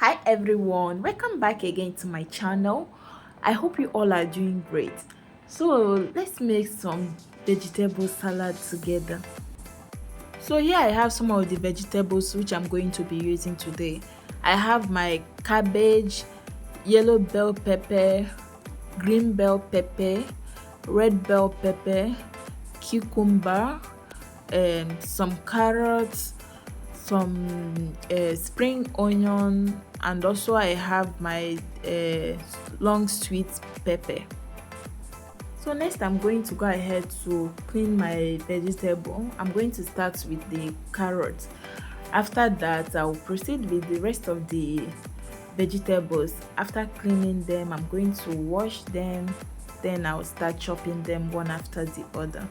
Hi everyone, welcome back again to my channel. I hope you all are doing great. So let's make some vegetable salad together. So here I have some of the vegetables which I'm going to be using today. I have my cabbage, yellow bell pepper, green bell pepper, red bell pepper, cucumber, some carrots, some spring onion, and also I have my long sweet pepper. So next I'm going to go ahead to clean my vegetable. I'm going to start with the carrot. After that I will proceed with the rest of the vegetables. After cleaning them, I'm going to wash them, then I'll start chopping them one after the other.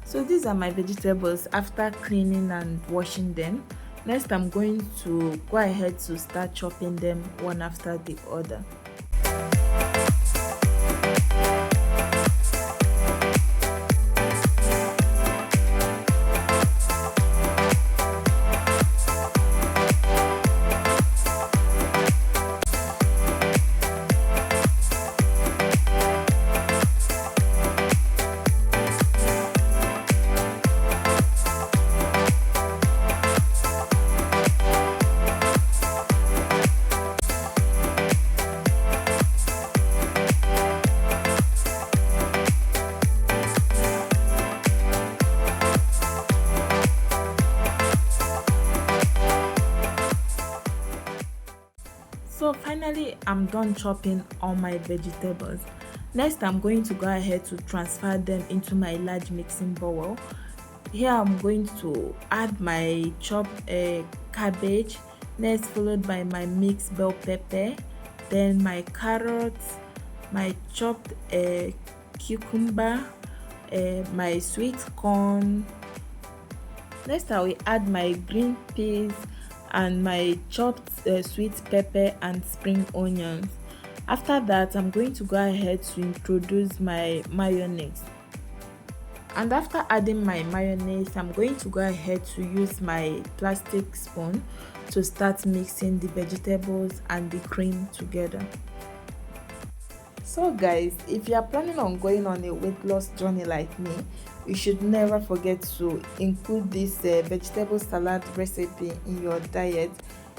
So these are my vegetables after cleaning and washing them. Next I'm going to go ahead to start chopping them one after the other. So finally I'm done chopping all my vegetables. Next I'm going to go ahead to transfer them into my large mixing bowl. Here I'm going to add my chopped cabbage, next followed by my mixed bell pepper, then my carrots, my chopped cucumber, my sweet corn. Next I will add my green peas and my chopped sweet pepper and spring onions. After that I'm going to go ahead to introduce my mayonnaise. And after adding my mayonnaise, I'm going to go ahead to use my plastic spoon to start mixing the vegetables and the cream together. So guys, if you are planning on going on a weight loss journey like me, you should never forget to include this vegetable salad recipe in your diet.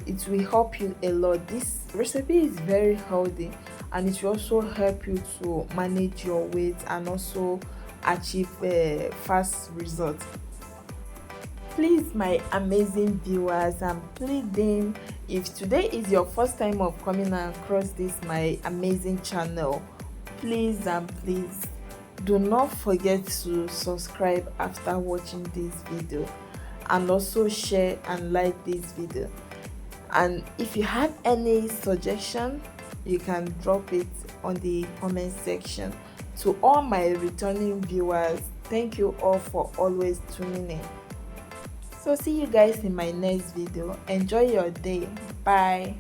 It will help you a lot. This recipe is very healthy and it will also help you to manage your weight and also achieve fast results. Please, my amazing viewers, I'm pleading, if today is your first time of coming across this my amazing channel, please and please do not forget to subscribe after watching this video, and also share and like this video. And if you have any suggestion, you can drop it on the comment section. To all my returning viewers, thank you all for always tuning in. So see you guys in my next video. Enjoy your day. Bye.